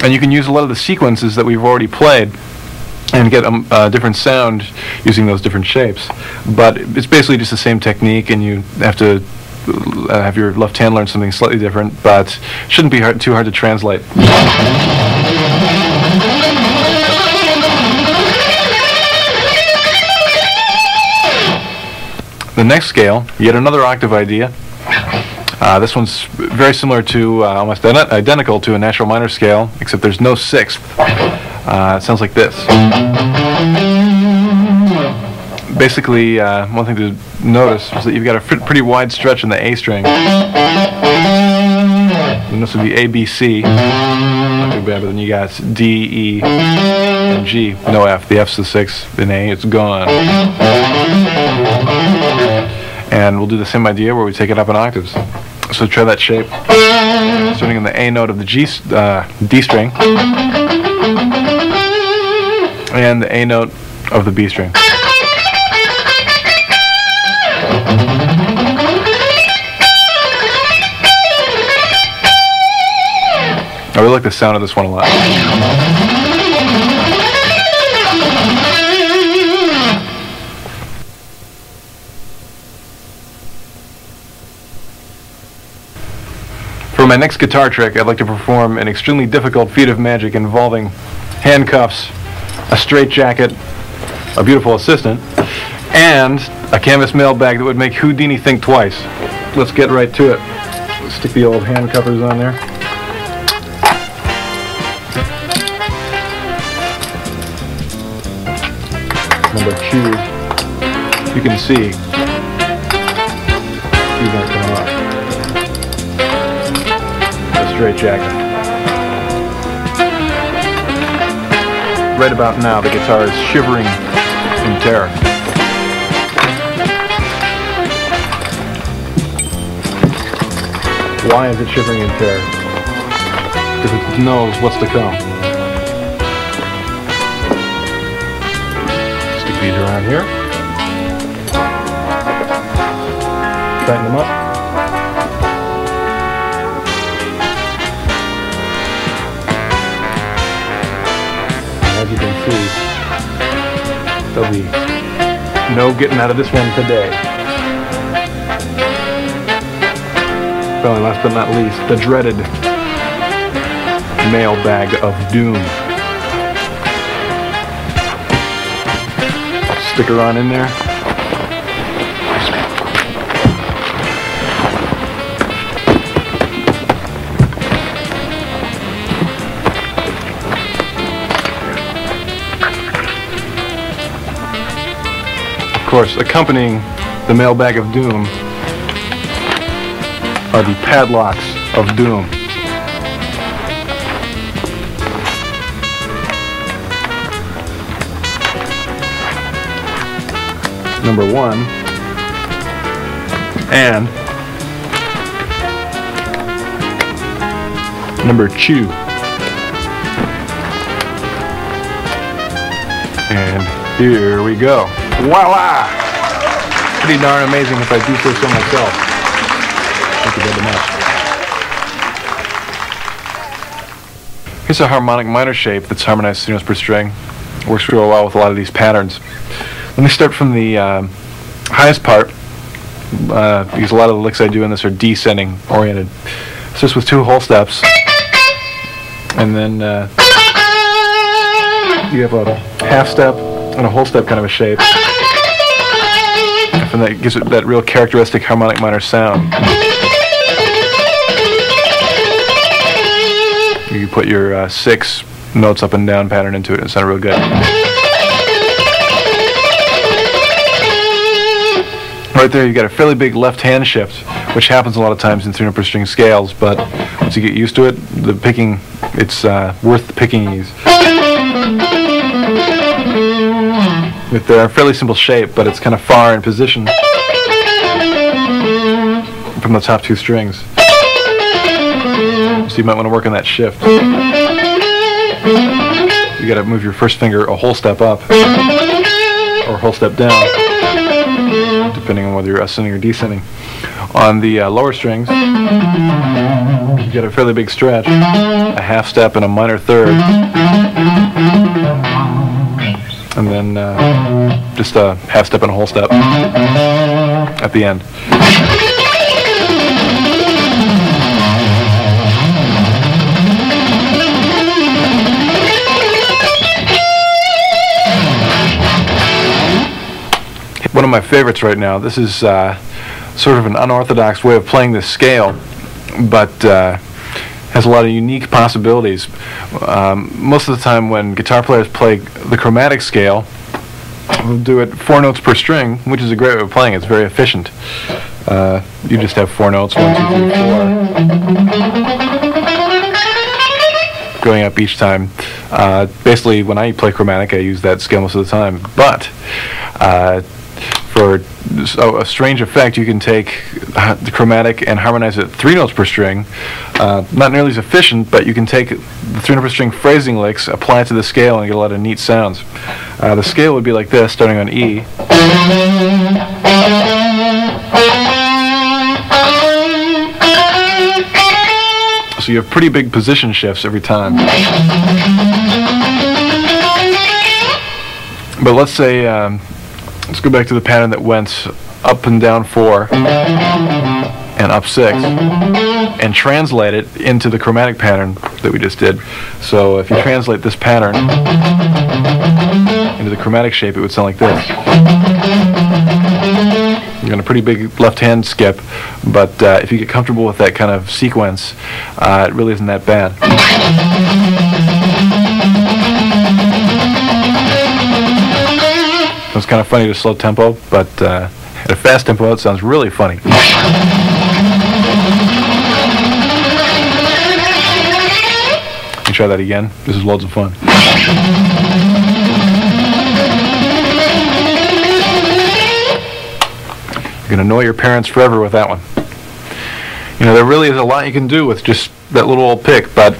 And you can use a lot of the sequences that we've already played and get a different sound using those different shapes. But it's basically just the same technique, and you have to have your left hand learn something slightly different, but it shouldn't be too hard to translate. The next scale, yet another octave idea. This one's very similar to, almost identical to a natural minor scale, except there's no sixth. It sounds like this. Basically, one thing to notice is that you've got a pretty wide stretch in the A string. And this would be A, B, C. Not too bad, but then you got D, E, and G. No F. The F's the sixth. In A, it's gone. And we'll do the same idea where we take it up in octaves. So try that shape. Starting in the A note of the D string. And the A note of the B string. I really like the sound of this one a lot. For my next guitar trick, I'd like to perform an extremely difficult feat of magic involving handcuffs, a straitjacket, a beautiful assistant, and a canvas mailbag that would make Houdini think twice. Let's get right to it. Let's stick the old handcuffers on there. Number two, you can see these aren't coming off. The straitjacket. Right about now, the guitar is shivering in terror. Why is it shivering in terror? Because it knows what's to come. Stick these around here. Tighten them up. As you can see, there'll be no getting out of this one today. Finally, last but not least, the dreaded mailbag of doom. Stick her on in there. Of course, accompanying the mailbag of doom are the padlocks of doom. Number one, and number two. And here we go. Voila! Pretty darn amazing if I do say so myself. Thank you very much. Here's a harmonic minor shape that's harmonized 3 notes per string. Works real well with a lot of these patterns. Let me start from the highest part, because a lot of the licks I do in this are descending oriented. So just with 2 whole steps, and then you have a half step and a whole step kind of a shape. And that gives it that real characteristic harmonic minor sound. You can put your 6 notes up and down pattern into it and it sounds real good. Right there, you've got a fairly big left hand shift, which happens a lot of times in 3 note per string scales, but once you get used to it, the picking, it's worth the picking ease. With a fairly simple shape, but it's kind of far in position from the top 2 strings. So you might want to work on that shift. You got to move your first finger a whole step up or a whole step down, depending on whether you're ascending or descending. On the lower strings, you get a fairly big stretch, a half step and a minor third, and then just a half step and a whole step at the end. One of my favorites right now. This is sort of an unorthodox way of playing this scale, but has a lot of unique possibilities. Most of the time when guitar players play the chromatic scale, we'll do it 4 notes per string, which is a great way of playing. It's very efficient. You just have 4 notes, 1, 2, 3, 4, going up each time. Basically, when I play chromatic, I use that scale most of the time. But for a strange effect, you can take the chromatic and harmonize it 3 notes per string. Not nearly as efficient, but you can take the 3 note per string phrasing licks, apply it to the scale, and get a lot of neat sounds. The scale would be like this, starting on E. So you have pretty big position shifts every time. But let's say, let's go back to the pattern that went up and down 4 and up 6 and translate it into the chromatic pattern that we just did. So if you translate this pattern into the chromatic shape, it would sound like this. You're on a pretty big left hand skip, but if you get comfortable with that kind of sequence, it really isn't that bad. It's kind of funny to slow tempo, but at a fast tempo it sounds really funny. Let me try that again. This is loads of fun. You're going to annoy your parents forever with that one. You know, there really is a lot you can do with just that little old pick, but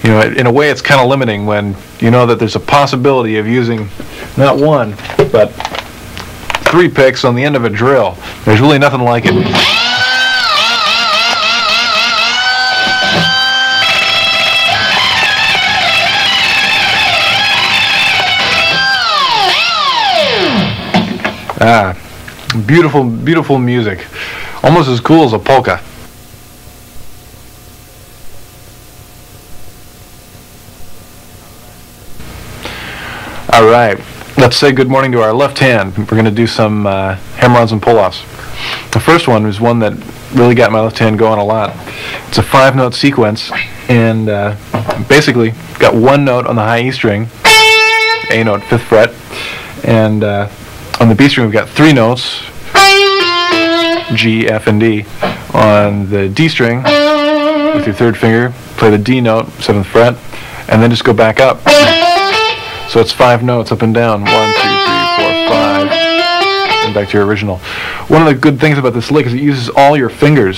you know, in a way it's kind of limiting when you know that there's a possibility of using not 1, but 3 picks on the end of a drill. There's really nothing like it. Beautiful, beautiful music. Almost as cool as a polka. All right, let's say good morning to our left hand. We're going to do some hammer-ons and pull-offs. The first one was one that really got my left hand going a lot. It's a 5-note sequence, and basically got 1 note on the high E string, A note, 5th fret, and on the B string we've got 3 notes, G, F, and D. On the D string, with your 3rd finger, play the D note, 7th fret, and then just go back up. So it's 5 notes up and down, 1, 2, 3, 4, 5, and back to your original. One of the good things about this lick is it uses all your fingers.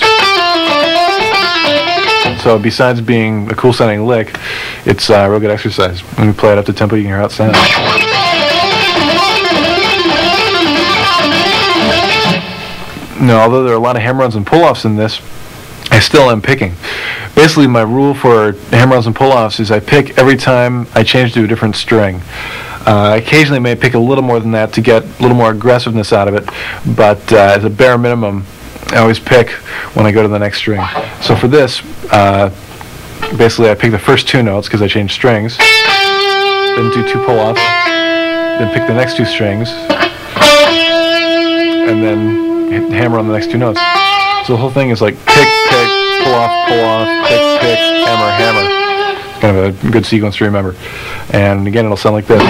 So besides being a cool sounding lick, it's a real good exercise. When you play it up to tempo, you can hear how it sounds. Now, although there are a lot of hammer-ons and pull-offs in this, I still am picking. Basically, my rule for hammer-ons and pull-offs is I pick every time I change to a different string. Occasionally I may pick a little more than that to get a little more aggressiveness out of it, but as a bare minimum, I always pick when I go to the next string. So for this, basically I pick the first 2 notes because I change strings, then do 2 pull-offs, then pick the next 2 strings, and then hammer on the next 2 notes. So the whole thing is like pick, pick, pull off, pick, pick, hammer, hammer. It's kind of a good sequence to remember. And again, it'll sound like this.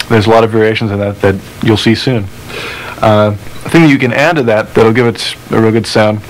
There's a lot of variations of that you'll see soon. A thing that you can add to that that'll give it a real good sound